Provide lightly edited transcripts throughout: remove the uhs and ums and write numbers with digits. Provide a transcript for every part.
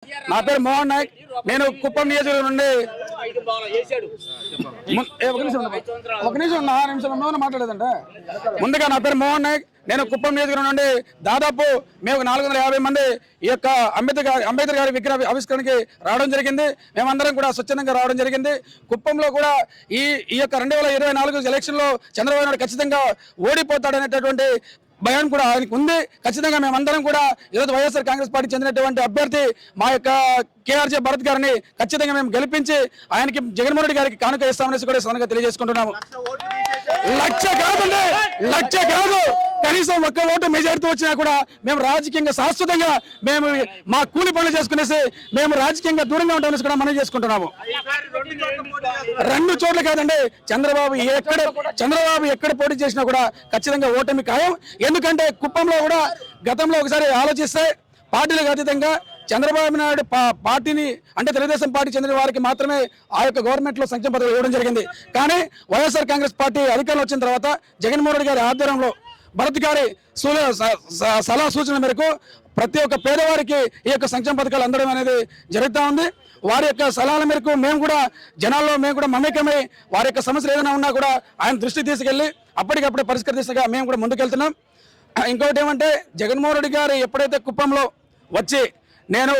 నా పేరు మోహన్ నాయక్. నేను కుప్పం నియోజకవర్గం నుండి ఒక నిమిషం మాట్లాడేదంటే ముందుగా నా పేరు మోహన్ నాయక్. నేను కుప్పం నియోజకవర్గం నుండి దాదాపు మేము 450 మంది ఈ యొక్క అంబేద్కర్ గారి విగ్రహ ఆవిష్కరణకి రావడం జరిగింది. మేమందరం కూడా స్వచ్ఛందంగా రావడం జరిగింది. కుప్పంలో కూడా ఈ యొక్క 2024 ఎలక్షన్లో చంద్రబాబు నాయుడు ఖచ్చితంగా ఓడిపోతాడనేటటువంటి భయం కూడా ఆయనకు ఉంది. ఖచ్చితంగా మేమందరం కూడా ఈరోజు వైఎస్ఆర్ కాంగ్రెస్ పార్టీ చెందినటువంటి అభ్యర్థి మా యొక్క కేఆర్జే భరత్ గారిని ఖచ్చితంగా మేము గెలిపించి ఆయనకి జగన్మోహన్ రెడ్డి గారికి కానుక ఇస్తామనేసి కూడా సొంతంగా తెలియజేసుకుంటున్నాము. లక్ష కాదు కనీసం ఒక్క ఓటు మెజారిటీ వచ్చినా కూడా మేము రాజకీయంగా శాశ్వతంగా మేము మా కూలి పనులు చేసుకునేసి మేము రాజకీయంగా దూరంగా ఉంటామనేసి కూడా మనం చేసుకుంటున్నాము. 2 చోట్ల కాదండి, చంద్రబాబు ఎక్కడ పోటీ చేసినా కూడా ఖచ్చితంగా ఓటమి ఖాయం. ఎందుకంటే కుప్పంలో కూడా గతంలో ఒకసారి ఆలోచిస్తే పార్టీలకు అతీతంగా చంద్రబాబు నాయుడు పార్టీని అంటే తెలుగుదేశం పార్టీ చెందిన వారికి మాత్రమే ఆ యొక్క గవర్నమెంట్లో సంక్షేమ పథకాలు ఇవ్వడం జరిగింది. కానీ వైఎస్ఆర్ కాంగ్రెస్ పార్టీ అధికారంలో వచ్చిన తర్వాత జగన్మోహన్ రెడ్డి గారి ఆధ్వర్యంలో భరత్ గారి సలహా సూచన మేరకు ప్రతి ఒక్క పేదవారికి ఈ యొక్క సంక్షేమ పథకాలు అందడం అనేది జరుగుతూ ఉంది. వారి యొక్క సలహాల మేరకు మేము కూడా జనాల్లో మమేకమై వారి యొక్క సమస్యలు ఏదైనా ఉన్నా కూడా ఆయన దృష్టికి తీసుకెళ్లి అప్పటికప్పుడు పరిష్కరించగా మేము కూడా ముందుకెళ్తున్నాం. ఇంకొకటి ఏమంటే జగన్మోహన్ రెడ్డి గారు ఎప్పుడైతే కుప్పంలో వచ్చి నేను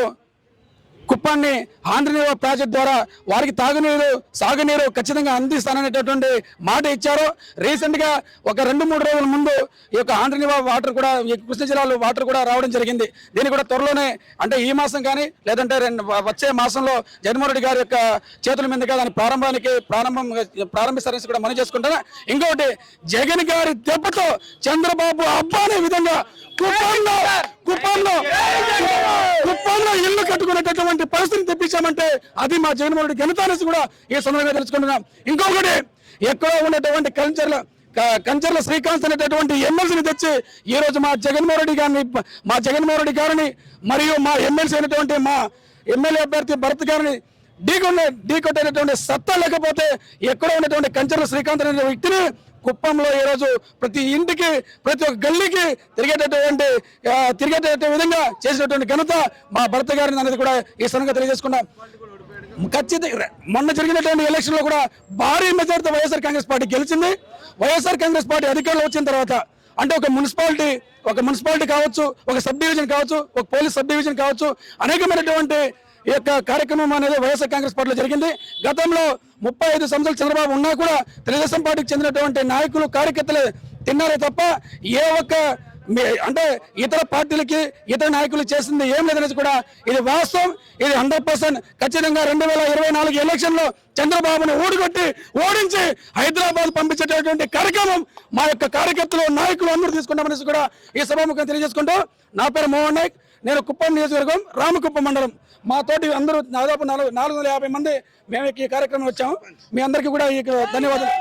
కుప్పాన్ని ఆంధ్రనీరు ప్రాజెక్ట్ ద్వారా వారికి తాగునీరు సాగునీరు ఖచ్చితంగా అందిస్తాననేటటువంటి మాట ఇచ్చారు. రీసెంట్గా ఒక 2-3 రోజుల ముందు ఈ యొక్క ఆంధ్రనీరు వాటర్ కూడా కృష్ణా జిల్లాలో వాటర్ కూడా రావడం జరిగింది. దీన్ని కూడా త్వరలోనే అంటే ఈ మాసం కానీ లేదంటే వచ్చే మాసంలో జగన్మోహన్ రెడ్డి గారి యొక్క చేతుల మీదుగా దాని ప్రారంభిస్తారని కూడా మనం చేసుకుంటారా. ఇంకొకటి జగన్ గారి దెబ్బతో చంద్రబాబు అబ్బా అనే విధంగా కుప్పంలో ఇల్లు కట్టుకునేటటువంటి పరిస్థితిని తెప్పించామంటే అది మా జగన్మోహన్ రెడ్డి ఘనత అనేసి కూడా ఈ సందర్భంగా తెలుసుకుంటున్నాం. ఇంకొకటి ఎక్కడో ఉన్నటువంటి కంచర్ల శ్రీకాంత్ అనేటటువంటి ఎమ్మెల్సీని తెచ్చి ఈ రోజు మా జగన్మోహన్ రెడ్డి గారిని మరియు మా ఎమ్మెల్సీ అయినటువంటి మా ఎమ్మెల్యే అభ్యర్థి భరత్ గారిని ఢీకొట్టేటటువంటి సత్తా లేకపోతే ఎక్కడో ఉన్నటువంటి కంచర్ల శ్రీకాంత్ అనే వ్యక్తిని కుప్పంలో ఈరోజు ప్రతి ఇంటికి ప్రతి ఒక్క గల్లీకి తిరిగేట విధంగా చేసినటువంటి ఘనత మా భరత్ గారిని అనేది కూడా ఈ సందర్భంగా తెలియజేసుకున్నాం. ఖచ్చితంగా మొన్న జరిగినటువంటి ఎలక్షన్ లో కూడా భారీ మెజారిటీ వైఎస్ఆర్ కాంగ్రెస్ పార్టీ గెలిచింది. వైఎస్ఆర్ కాంగ్రెస్ పార్టీ అధికారంలో వచ్చిన తర్వాత అంటే ఒక మున్సిపాలిటీ కావచ్చు, ఒక సబ్ డివిజన్ కావచ్చు, ఒక పోలీస్ సబ్ డివిజన్ కావచ్చు, అనేకమైనటువంటి ఈ యొక్క కార్యక్రమం అనేది వైఎస్ఆర్ కాంగ్రెస్ పార్టీలో జరిగింది. గతంలో 35 సంవత్సరాలు చంద్రబాబు ఉన్నా కూడా తెలుగుదేశం పార్టీకి చెందినటువంటి నాయకులు కార్యకర్తలు తిన్నారే తప్ప ఏ ఒక్క అంటే ఇతర పార్టీలకి ఇతర నాయకులు చేసింది ఏం లేదనేది కూడా ఇది వాస్తవం. ఇది 100% ఖచ్చితంగా 2024 ఎలక్షన్లో చంద్రబాబును ఓడించి హైదరాబాద్ పంపించేటటువంటి కార్యక్రమం మా యొక్క కార్యకర్తలు నాయకులు అందరూ తీసుకుంటామనేసి కూడా ఈ సభాముఖంగా తెలియజేసుకుంటూ నా పేరు మోహన్ నాయక్. నేను కుప్పం నియోజకవర్గం రామకుప్పం మండలం. మా తోటి అందరూ దాదాపు 450 మంది మేము ఈ కార్యక్రమం వచ్చాము. మీ అందరికీ కూడా ఈ ధన్యవాదాలు.